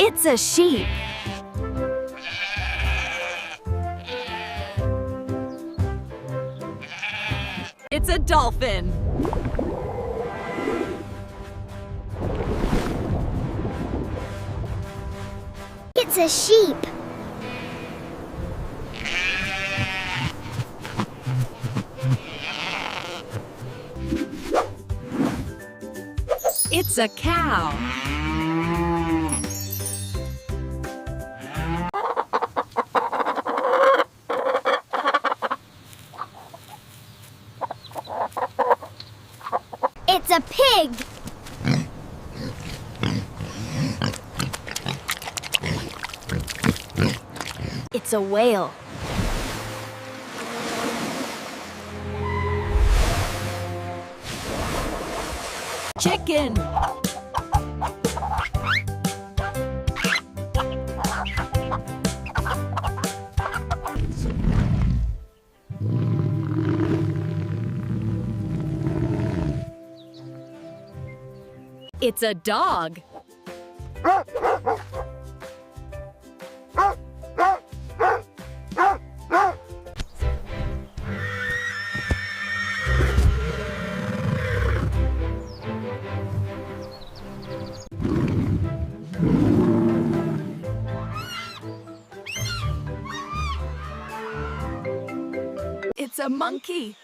It's a sheep. It's a dolphin. It's a sheep. It's a cow. It's a pig. It's a whale. Chicken. It's a dog. It's a monkey.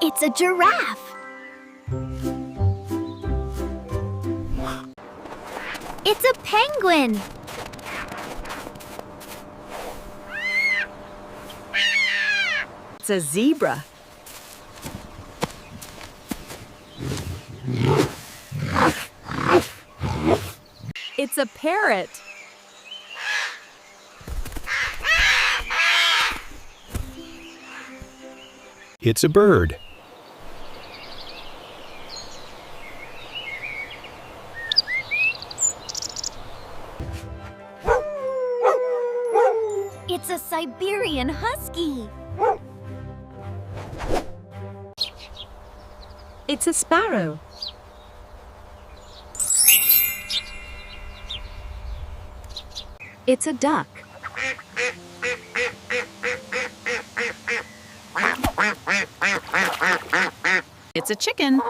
It's a giraffe. It's a penguin. It's a zebra. It's a parrot. It's a bird. It's a Siberian husky. It's a sparrow. It's a duck. It's a chicken.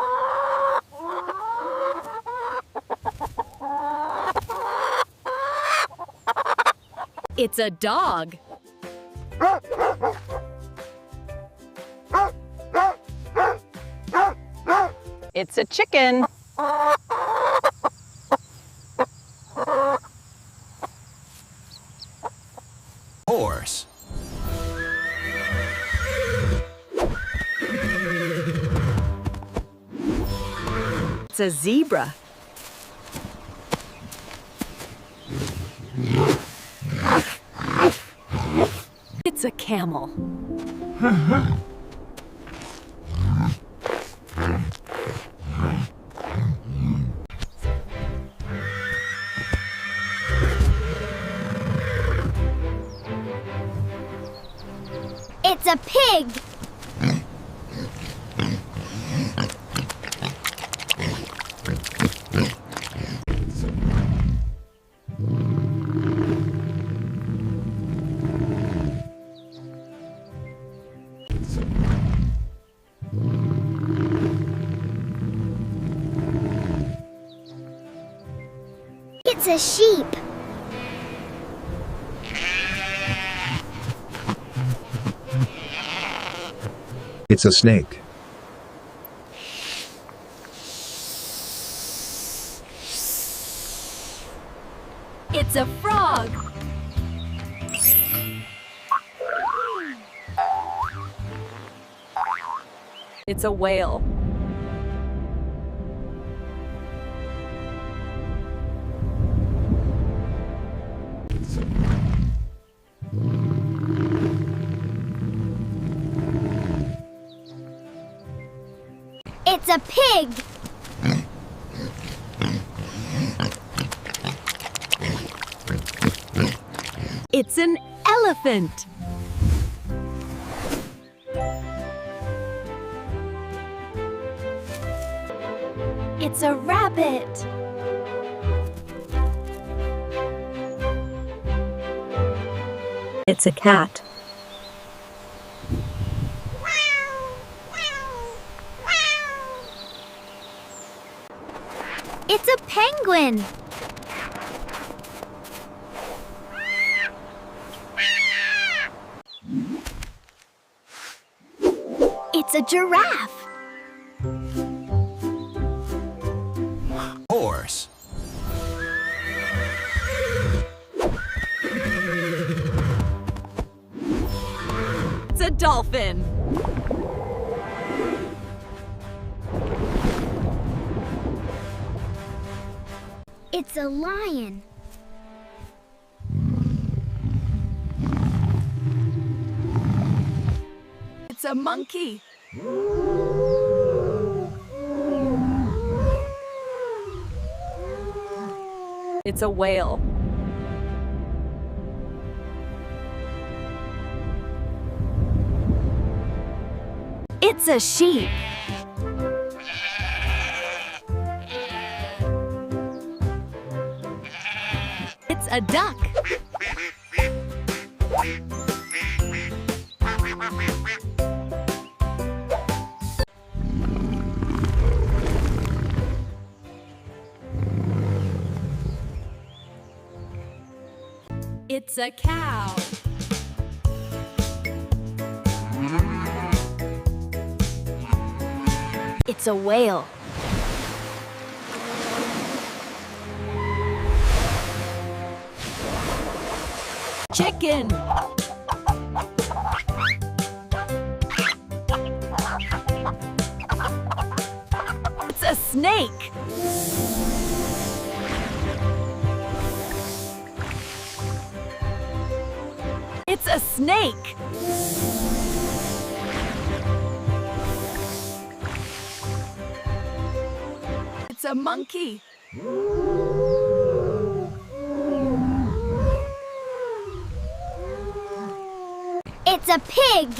It's a dog. It's a chicken. Horse. It's a zebra. It's a camel. It's a pig. It's a sheep. It's a snake. It's a frog. It's a whale. It's a pig. It's an elephant. It's a rabbit. It's a cat. It's a penguin. It's a giraffe. Horse. It's a dolphin. It's a lion. It's a monkey. It's a whale. It's a sheep. It's a duck. It's a cow. It's a whale. Chicken. It's a snake. It's a snake. It's a monkey. It's a pig.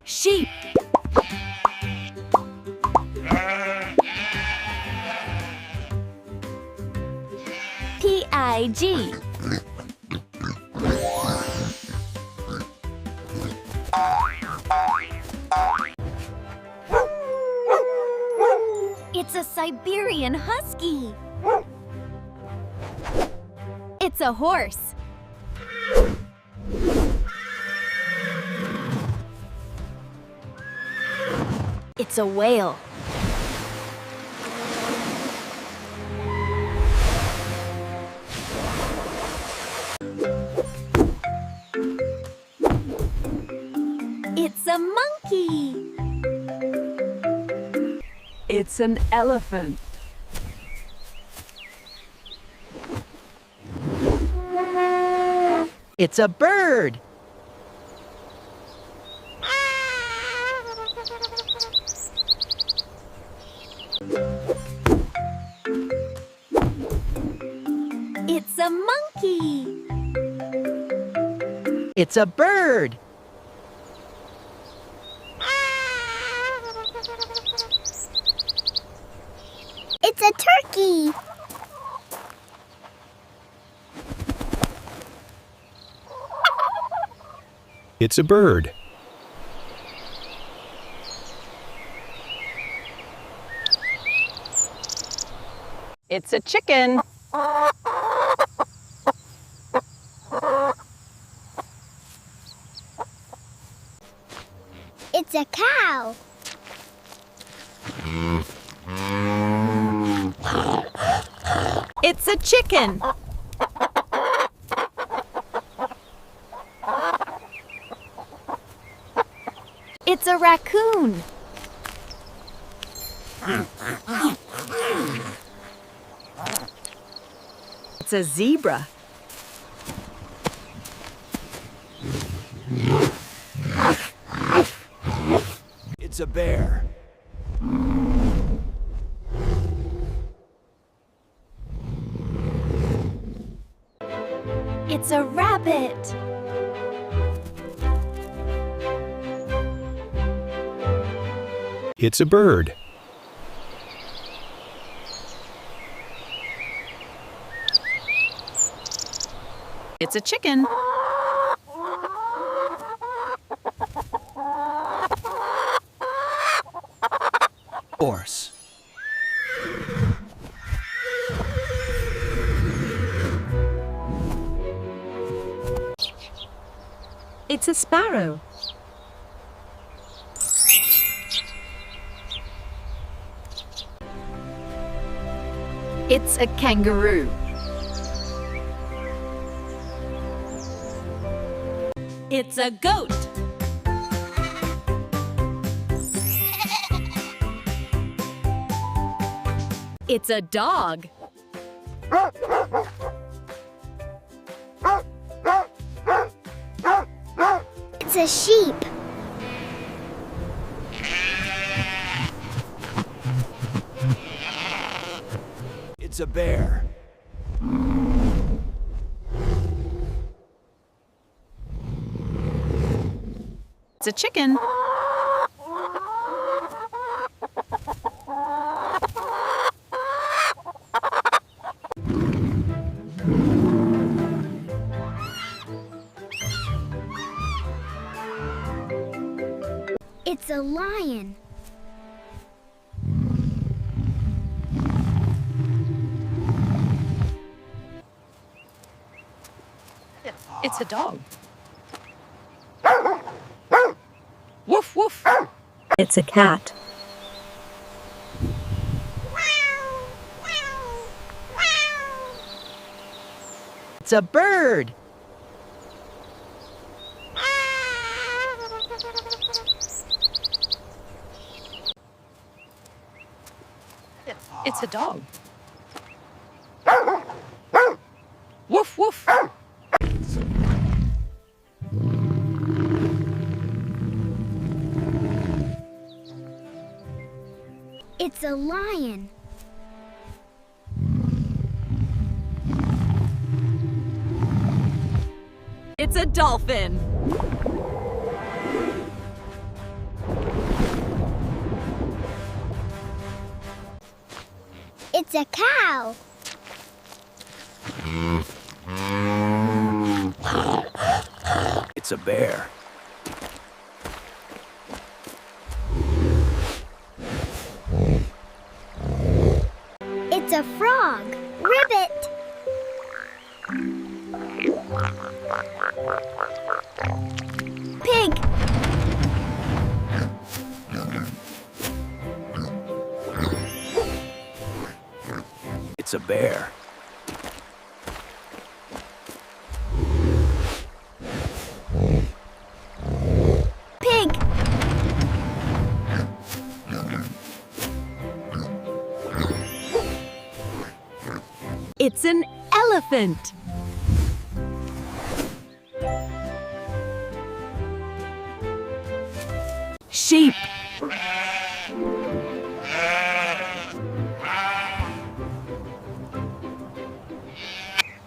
Sheep. Pig. It's a Siberian husky. It's a horse. It's a whale. It's a monkey. It's an elephant. It's a bird. It's a monkey. It's a bird. It's a turkey. It's a bird. It's a chicken. It's a cow. It's a chicken. It's a raccoon. It's a zebra. It's a bear. It's a rabbit. It's a bird. It's a chicken. Horse. It's a sparrow. It's a kangaroo. It's a goat. It's a dog. It's a sheep. It's a bear. It's a chicken. It's a lion. It's a dog. Woof, woof. It's a cat. It's a bird. It's a dog. Woof, woof. It's a lion. It's a dolphin. It's a cow. It's a bear. It's a frog. Ribbit. Pig. It's a bear. Pig. It's an elephant. Sheep.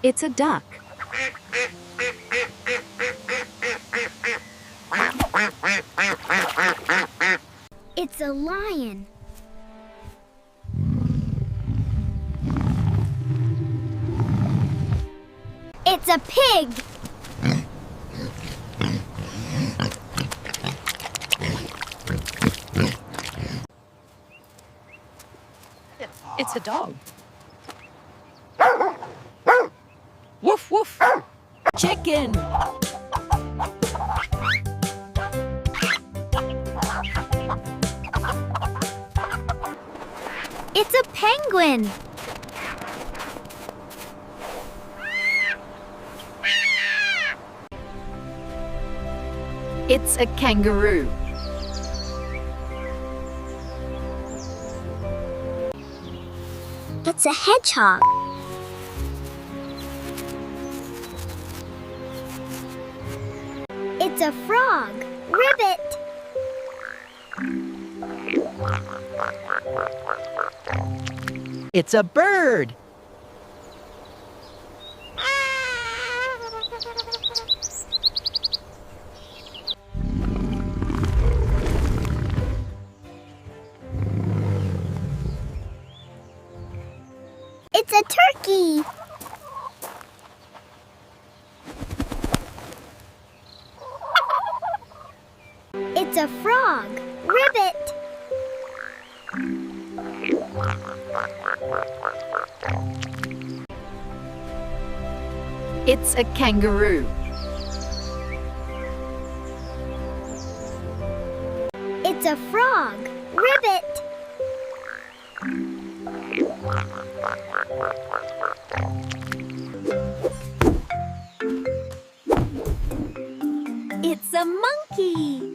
It's a duck. It's a lion. It's a pig. It's a dog. Woof, woof. Chicken. It's a penguin. It's a kangaroo. It's a hedgehog. It's a frog. Ribbit. It's a bird. It's a frog. Ribbit. It's a kangaroo. It's a frog. Ribbit. It's a monkey.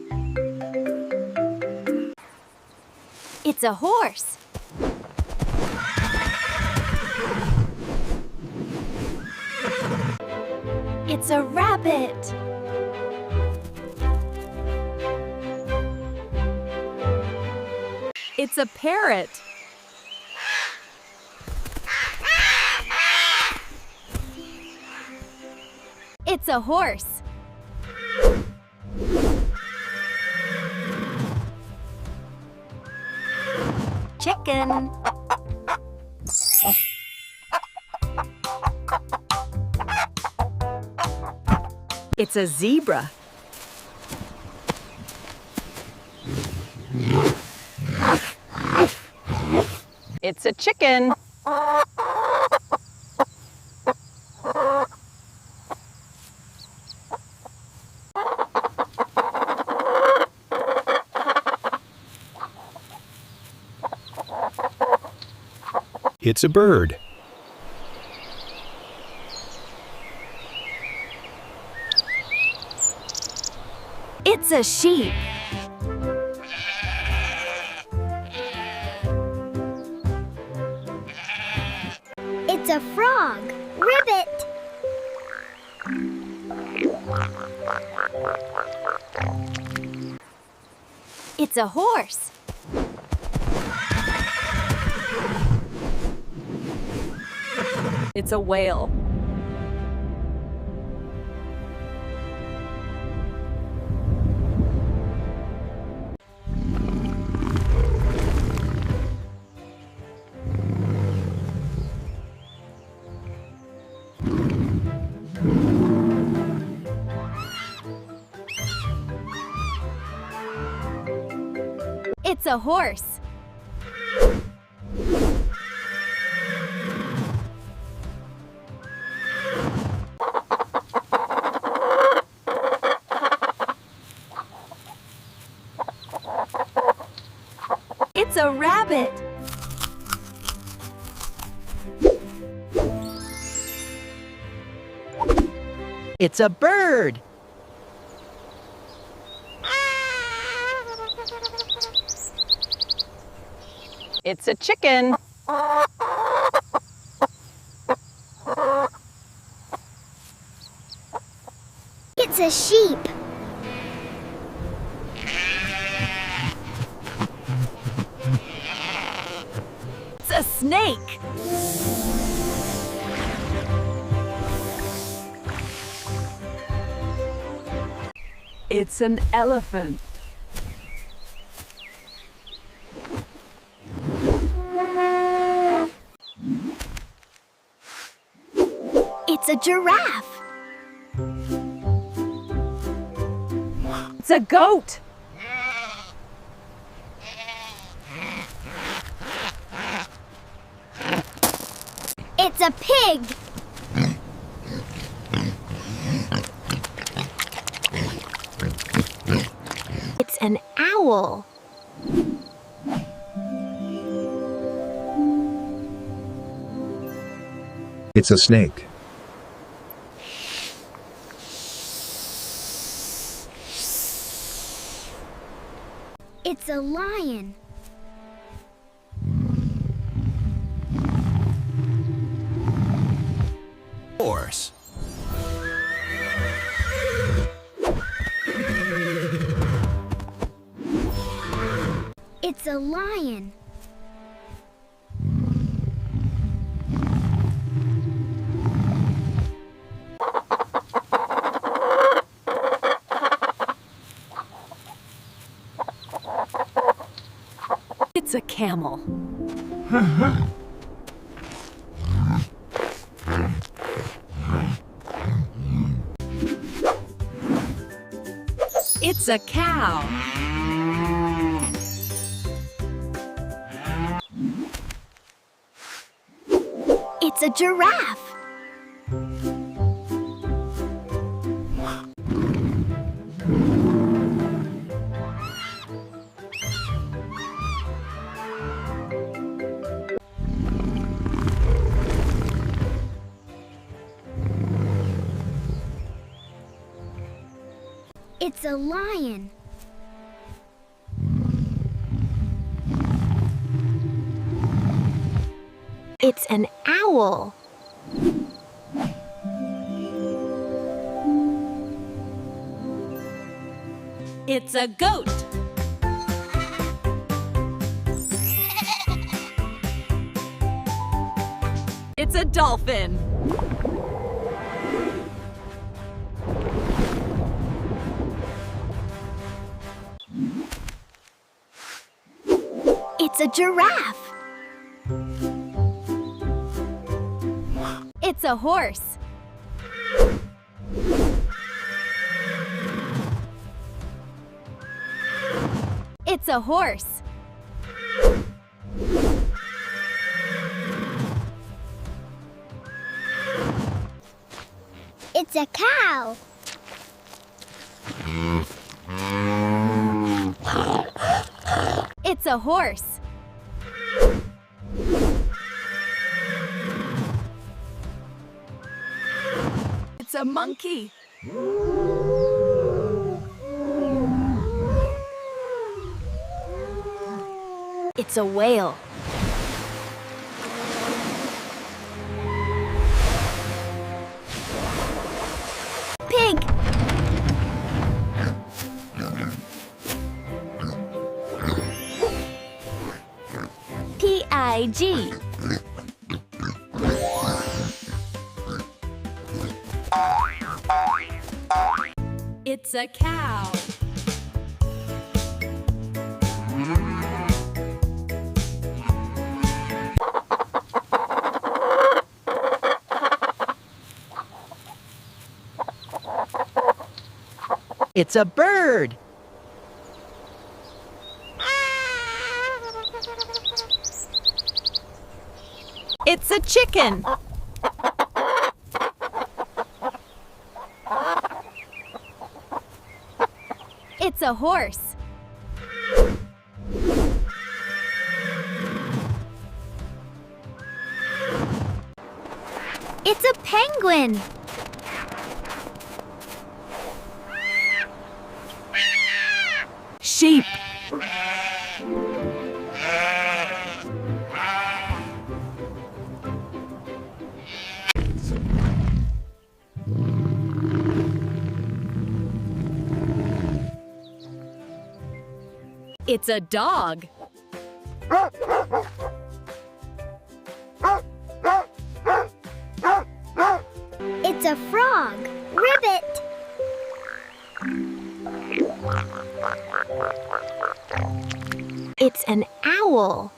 It's a horse. It's a rabbit. It's a parrot. It's a horse. Chicken. It's a zebra. It's a chicken. It's a bird. It's a sheep. It's a frog. Ribbit. It's a horse. It's a whale. It's a horse. It's a rabbit. It's a bird. It's a chicken. It's a sheep. It's a snake. It's an elephant. It's a giraffe. It's a goat. It's a pig. It's an owl. It's a snake. It's a lion. Horse. It's a lion. It's a camel. It's a cow. It's a giraffe. It's a lion. It's an owl. It's a goat. It's a dolphin. It's a giraffe. It's a horse. It's a horse. It's a cow. It's a horse. It's a monkey. It's a whale. Pig. Pig. It's a cow. It's a bird. It's a chicken. It's a horse. It's a penguin. Sheep. It's a dog. It's a frog. Ribbit. It's an owl.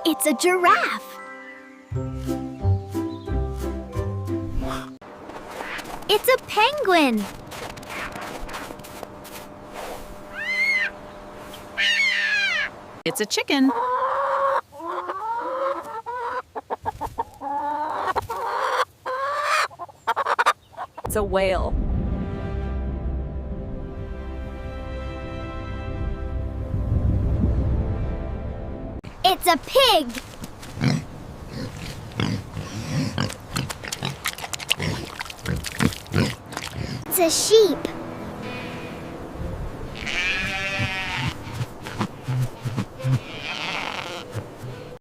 It's a giraffe. It's a penguin. It's a chicken. It's a whale. It's a pig. It's a sheep.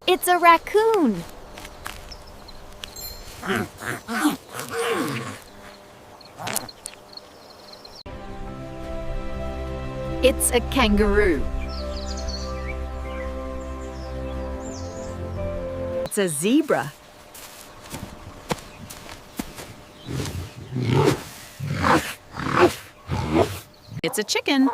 It's a raccoon. It's a kangaroo. It's a zebra. It's a chicken.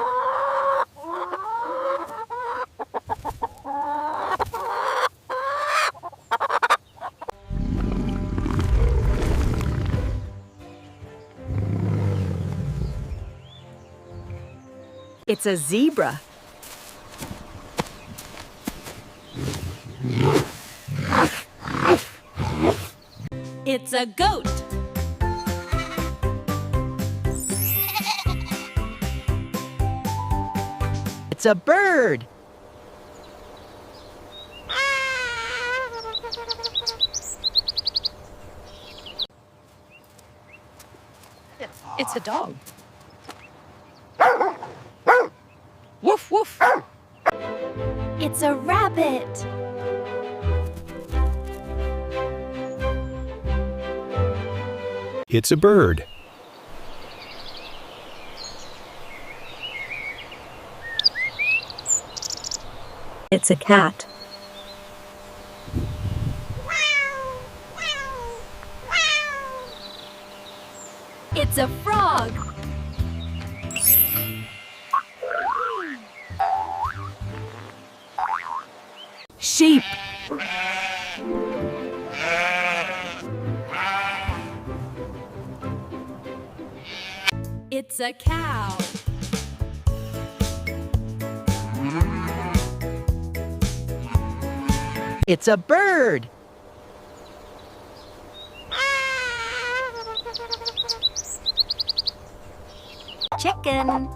It's a zebra. It's a goat. It's a bird. It's a dog. Woof, woof. It's a rabbit. It's a bird. It's a cat. It's a frog. Sheep. It's a cow. It's a bird. Chicken.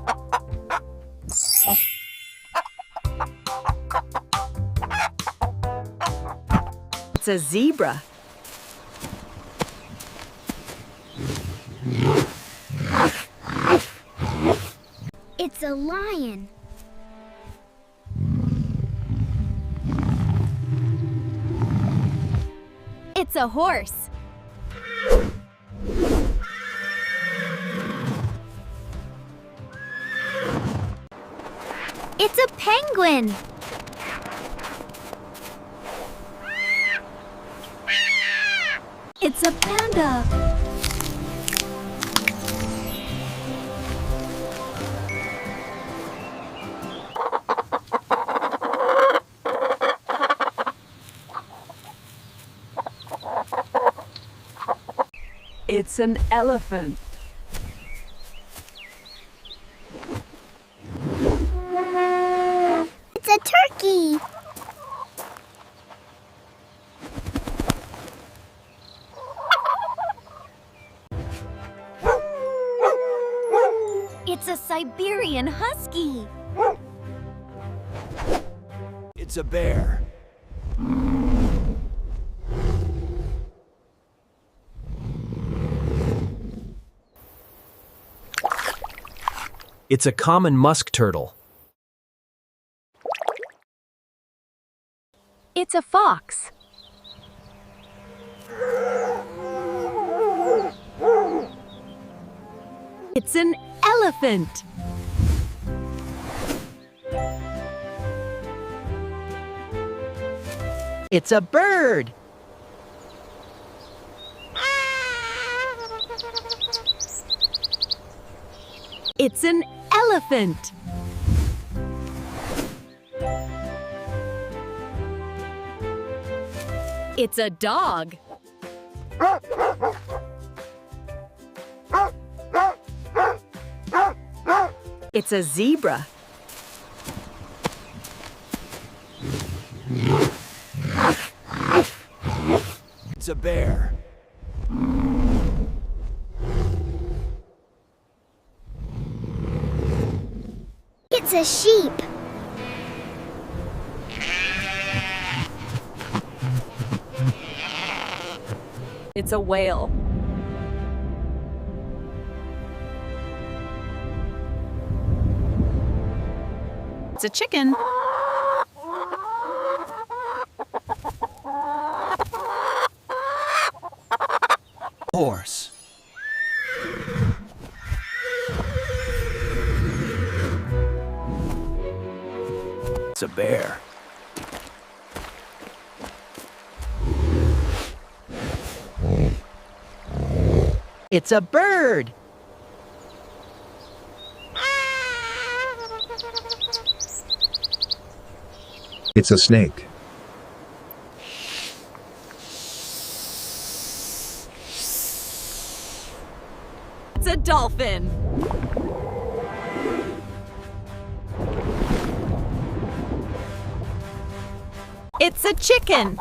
It's a zebra. It's a lion. It's a horse. It's a penguin. It's a panda. It's an elephant. It's a turkey. It's a Siberian husky. It's a bear. It's a common musk turtle. It's a fox. It's an elephant. It's a bird. It's an elephant. It's a dog. It's a zebra. It's a bear. It's a sheep. It's a whale. It's a chicken. Horse. It's a bear. It's a bird. It's a snake. It's a dolphin. It's a chicken.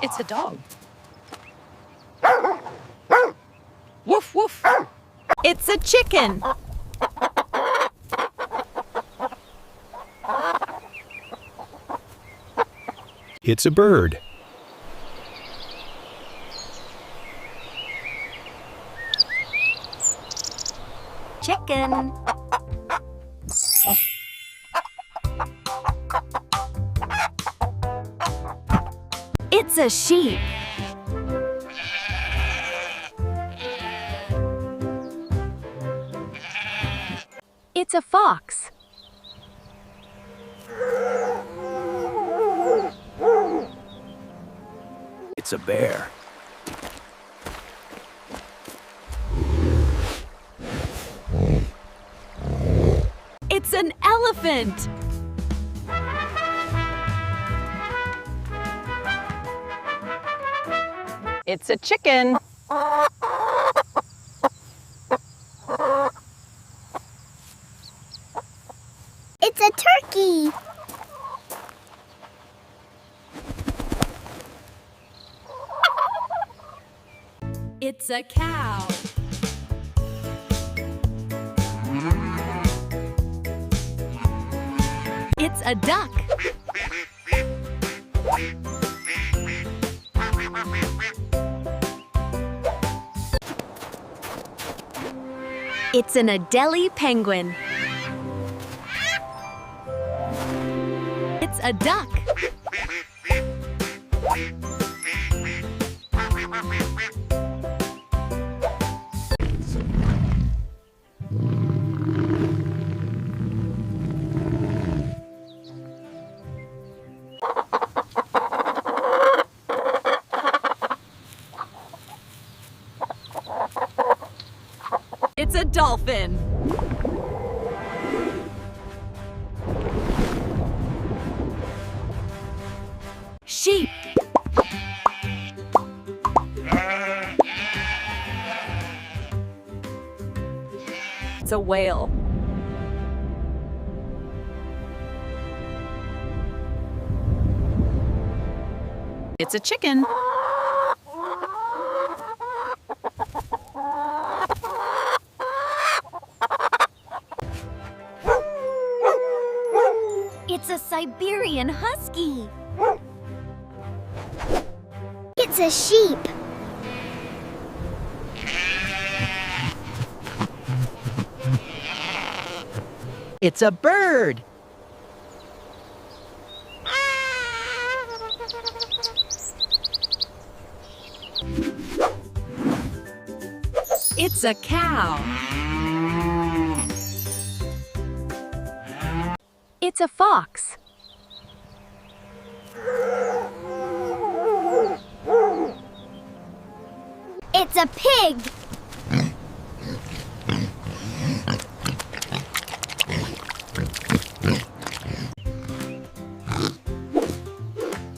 It's a dog. Woof, woof. It's a chicken. It's a bird. Chicken. It's a sheep. It's a fox. It's a bear. It's an elephant. It's a chicken. It's a turkey. It's a cow. It's a duck. It's an Adelie penguin. It's a duck. It's a dolphin. Sheep. It's a whale. It's a chicken. It's a Siberian husky. It's a sheep. It's a bird. It's a cow. It's a fox. It's a pig.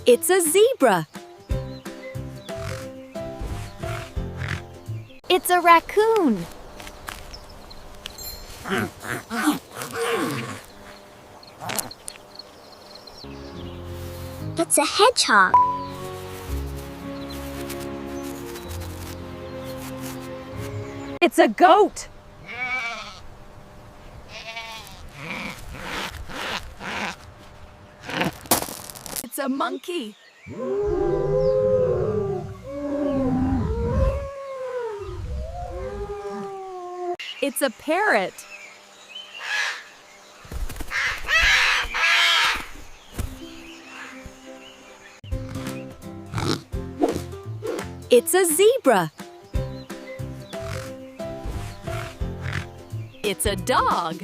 It's a zebra. It's a raccoon. It's a hedgehog. It's a goat. It's a monkey. It's a parrot. It's a zebra. It's a dog.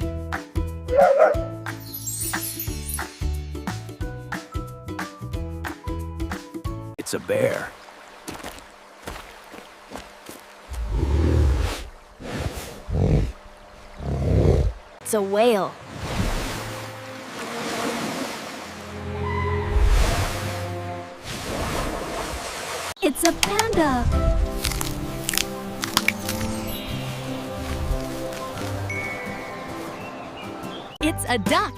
It's a bear. It's a whale. It's a panda. It's a duck.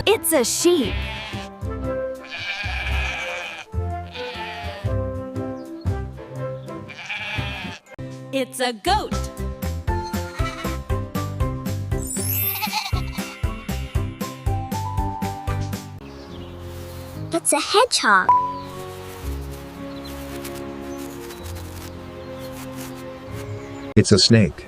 It's a sheep. It's a goat. It's a hedgehog. It's a snake.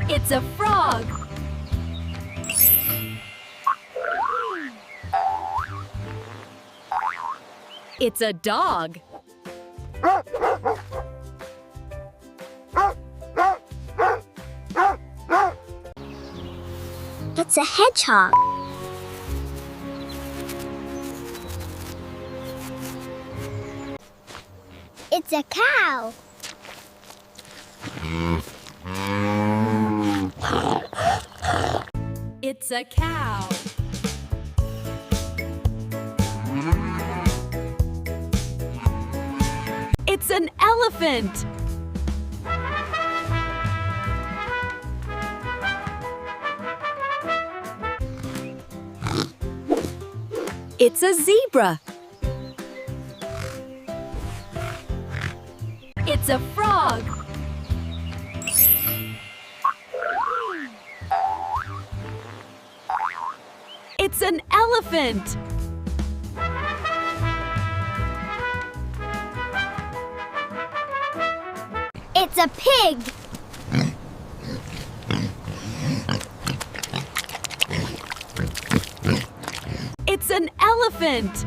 It's a frog. It's a dog. It's a hedgehog. It's a cow. It's a cow. It's an elephant. It's a zebra. It's a frog. It's an elephant. It's a pig. It's an elephant.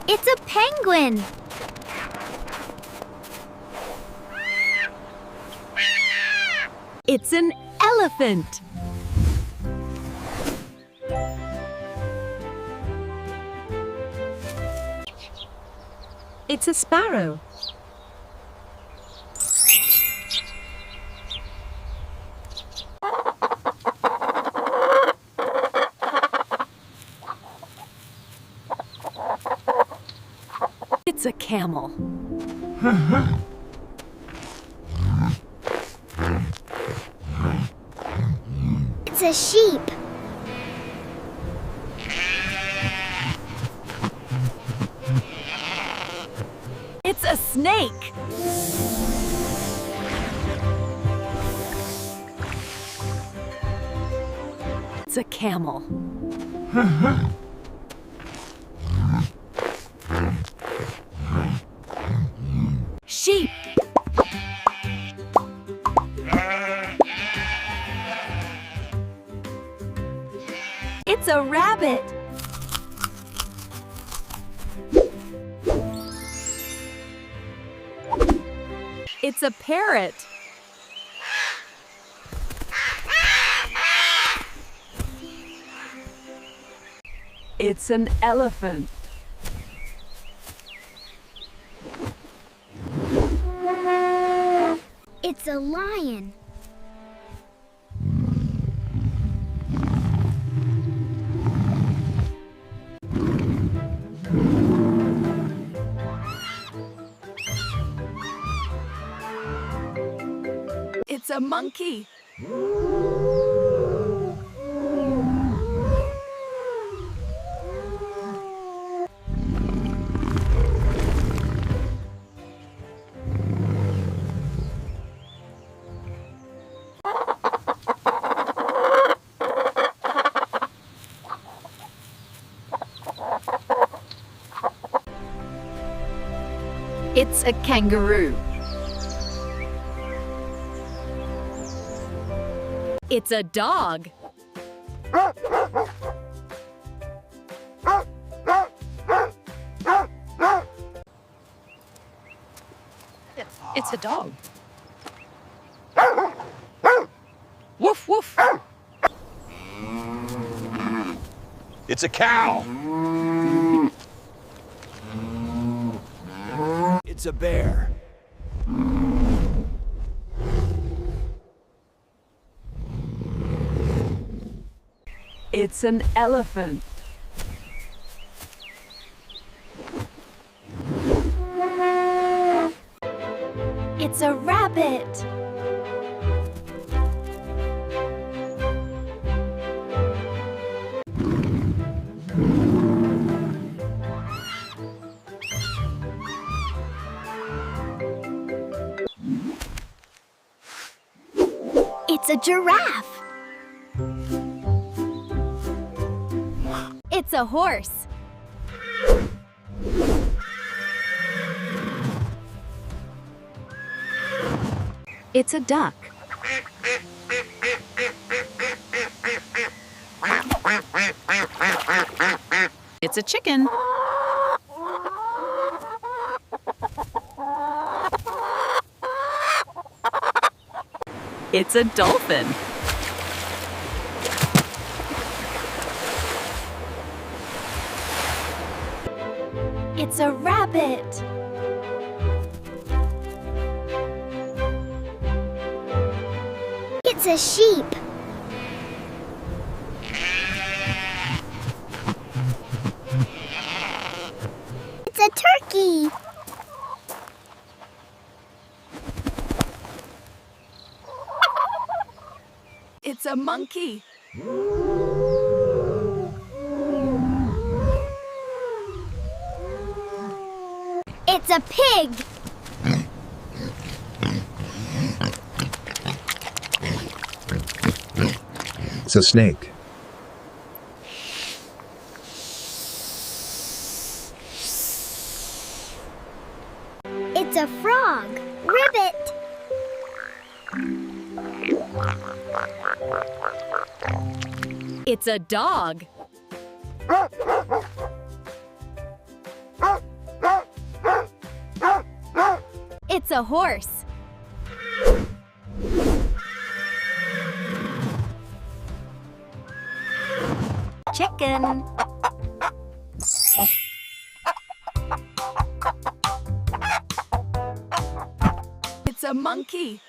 It's a penguin. It's an elephant. It's a sparrow. It's a camel. It's a sheep. It's a snake. It's a camel. Sheep. It's a rabbit. It's a parrot. It's an elephant. It's a lion. It's a monkey. It's a kangaroo. It's a dog. It's a dog. Woof, woof. It's a cow. It's a bear. It's an elephant. It's a rabbit. It's a giraffe. It's a horse. It's a duck. It's a chicken. It's a dolphin. It's a rabbit. It's a sheep. It's a turkey. It's a monkey. It's a pig. It's a snake. It's a frog. Ribbit. It's a dog. It's a horse. Chicken. It's a monkey.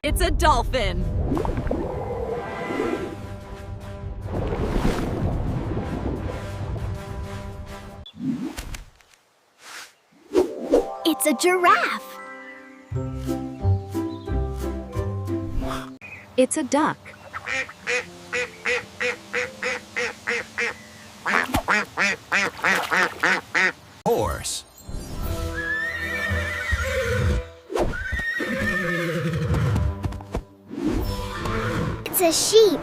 It's a dolphin. It's a giraffe. It's a duck. Horse. It's a sheep.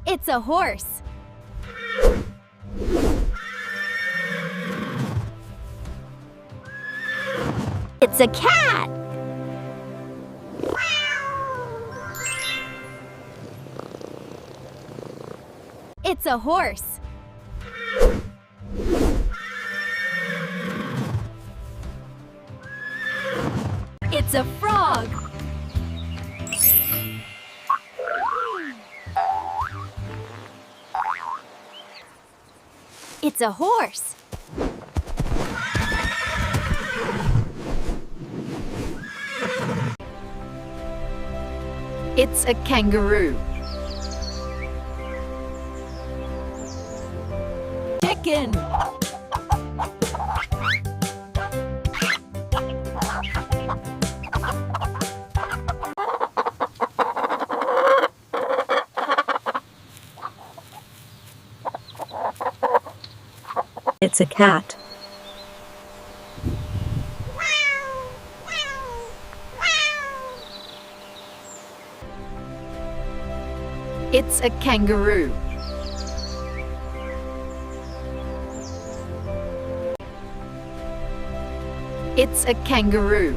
It's a horse. It's a cat. It's a horse. It's a frog. It's a horse. It's a kangaroo. Chicken. It's a cat. It's a kangaroo. It's a kangaroo.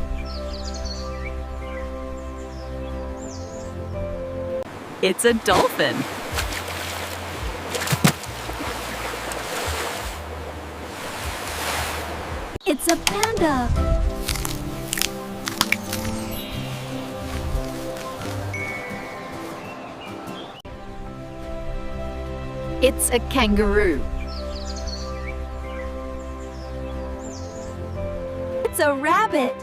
It's a dolphin. It's a panda. It's a kangaroo. It's a rabbit.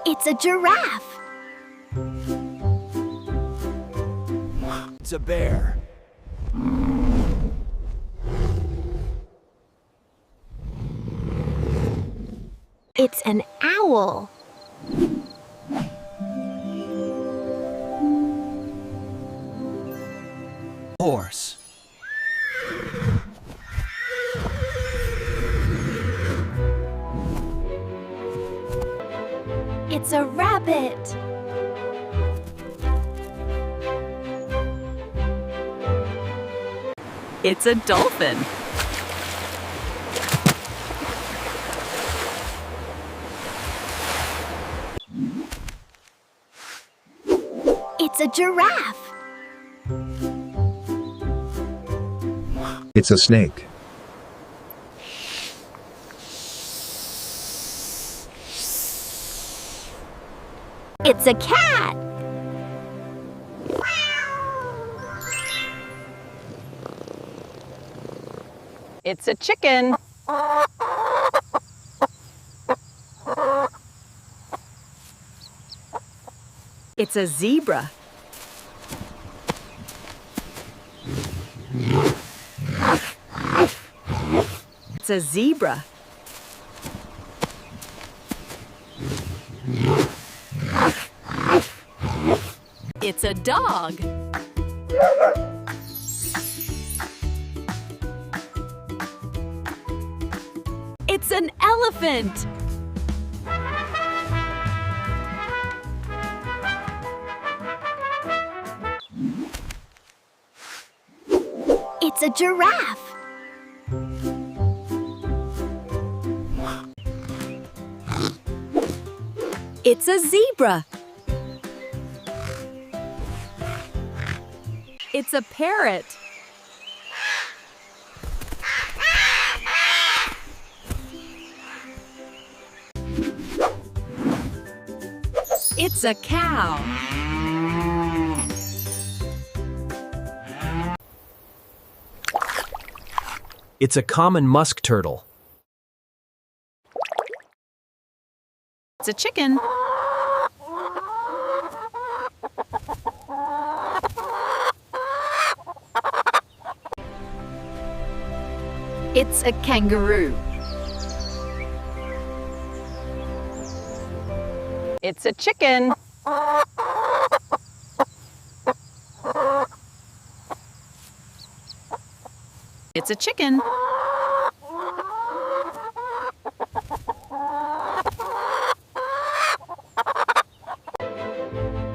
It's a giraffe. It's a bear. It's an owl. Horse. It's a rabbit. It's a dolphin. It's a giraffe. It's a snake. It's a cat. It's a chicken. It's a zebra. It's a zebra. It's a dog. It's an elephant. It's a giraffe. It's a zebra. It's a parrot. It's a cow. It's a common musk turtle. It's a chicken. It's a kangaroo. It's a chicken. It's a chicken.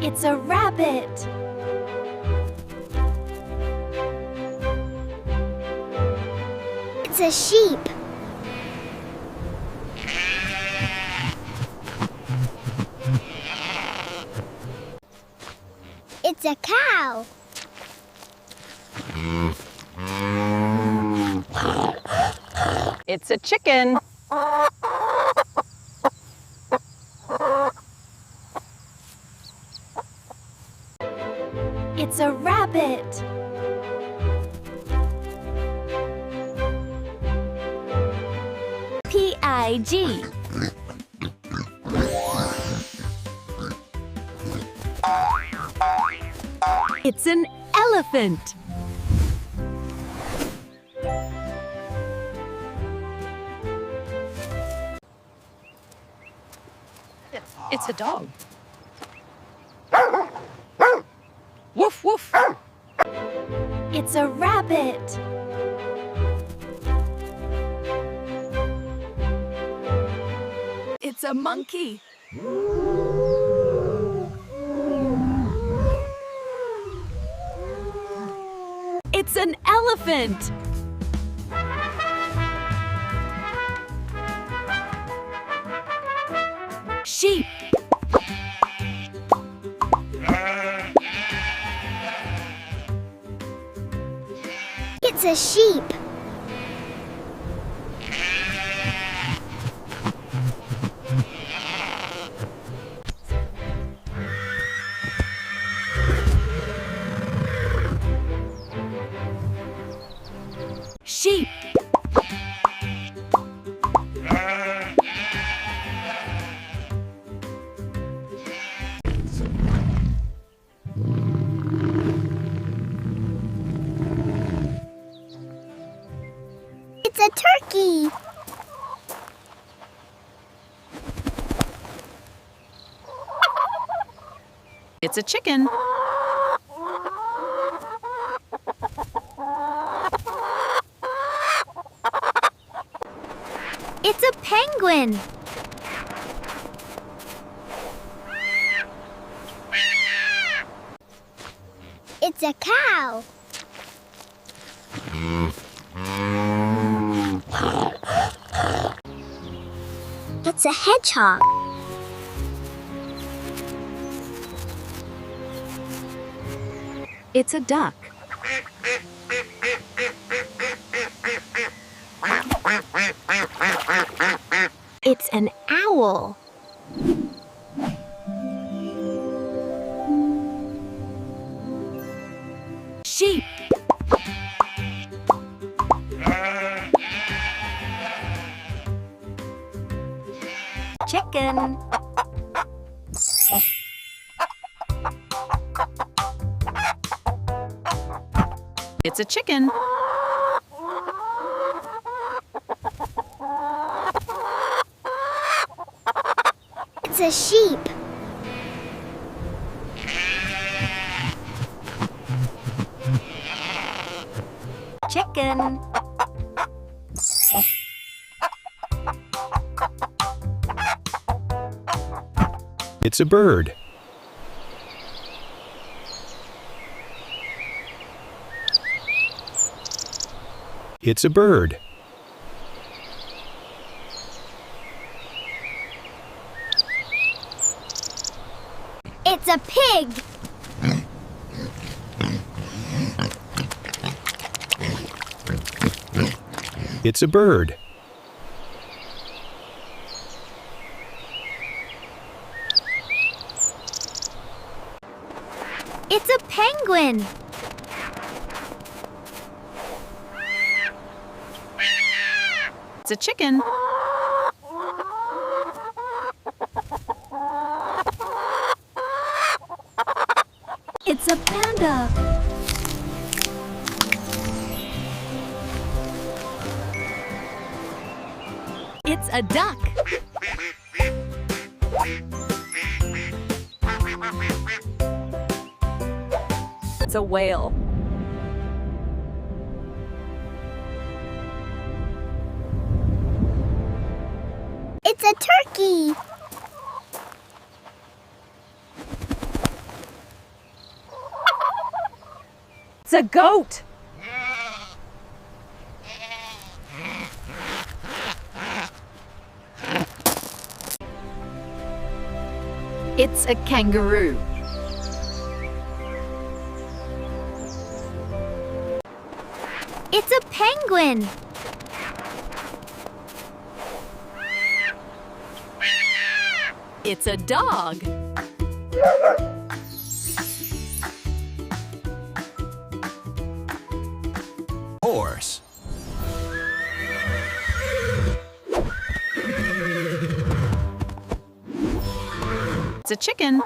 It's a rabbit. It's a sheep. It's a cow. It's a chicken. It's a rabbit. P-I-G. It's an elephant. It's a dog. Woof woof. It's a rabbit. It's a monkey. It's an elephant. Sheep. It's a sheep. Sheep. It's a turkey. It's a chicken. It's a penguin. It's a cow. It's a hedgehog. It's a duck. It's an owl. Sheep. Chicken. It's a chicken. It's a sheep. Chicken. It's a bird. It's a bird. It's a pig. It's a bird. It's a penguin. It's a chicken. It's a panda. It's a duck. It's a whale. It's a turkey. It's a goat. It's a kangaroo. It's a penguin. It's a dog. Horse. It's a chicken.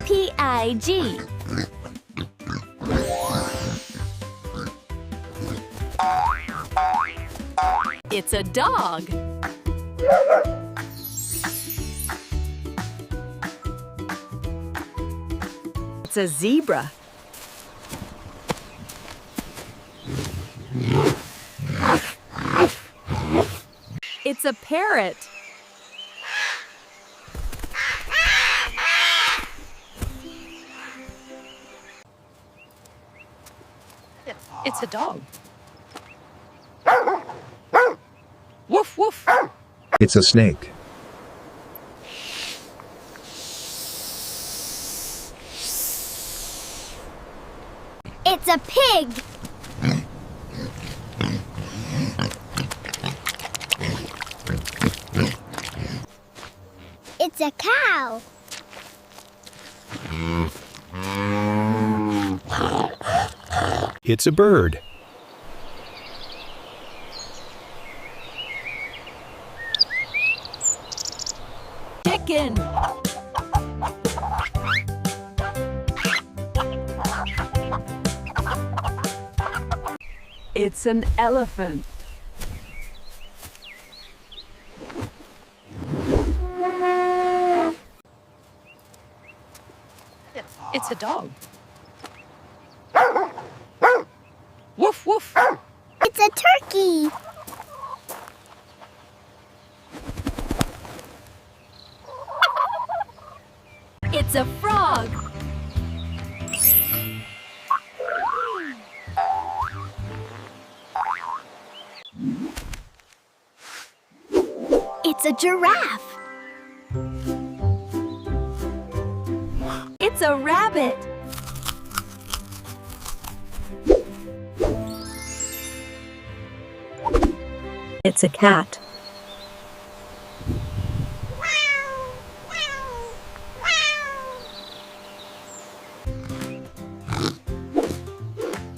P-I-G. It's a dog. It's a zebra. It's a parrot. It's a dog. Woof, woof. It's a snake. It's a pig. It's a cow. It's a bird. Chicken. It's an elephant. It's a dog. Woof woof. It's a turkey. It's a frog. It's a giraffe. It's a rabbit. It's a cat.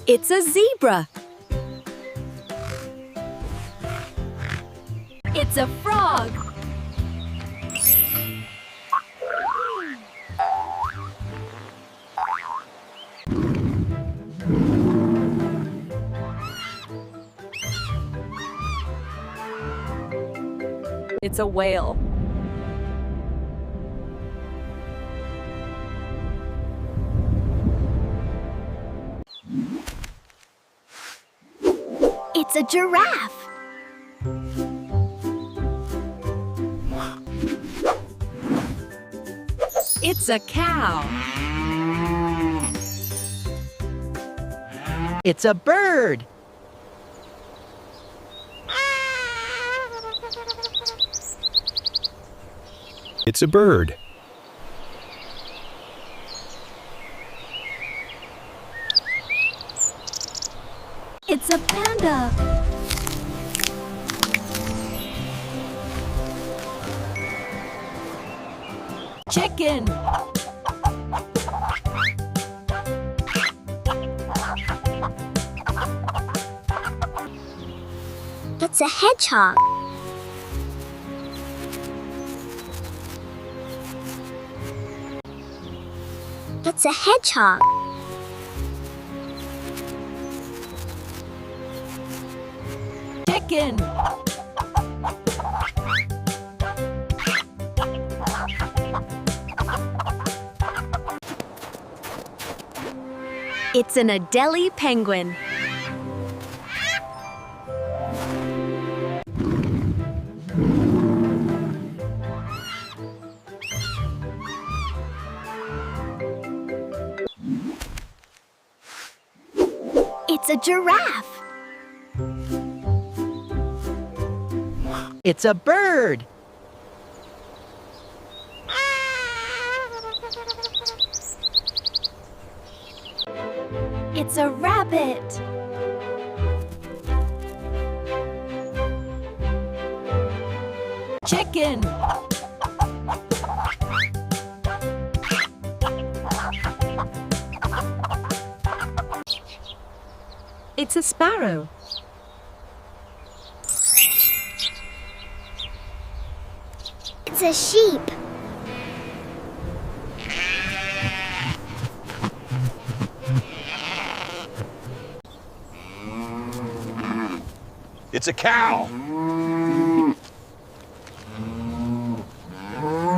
It's a zebra. It's a frog. It's a whale. It's a giraffe. It's a cow. It's a bird. It's a bird. It's a panda. Chicken. It's a hedgehog. It's a hedgehog. Chicken. It's an Adelie penguin. It's a giraffe. It's a bird. It's a rabbit. Chicken. It's a sparrow. It's a sheep. It's a cow.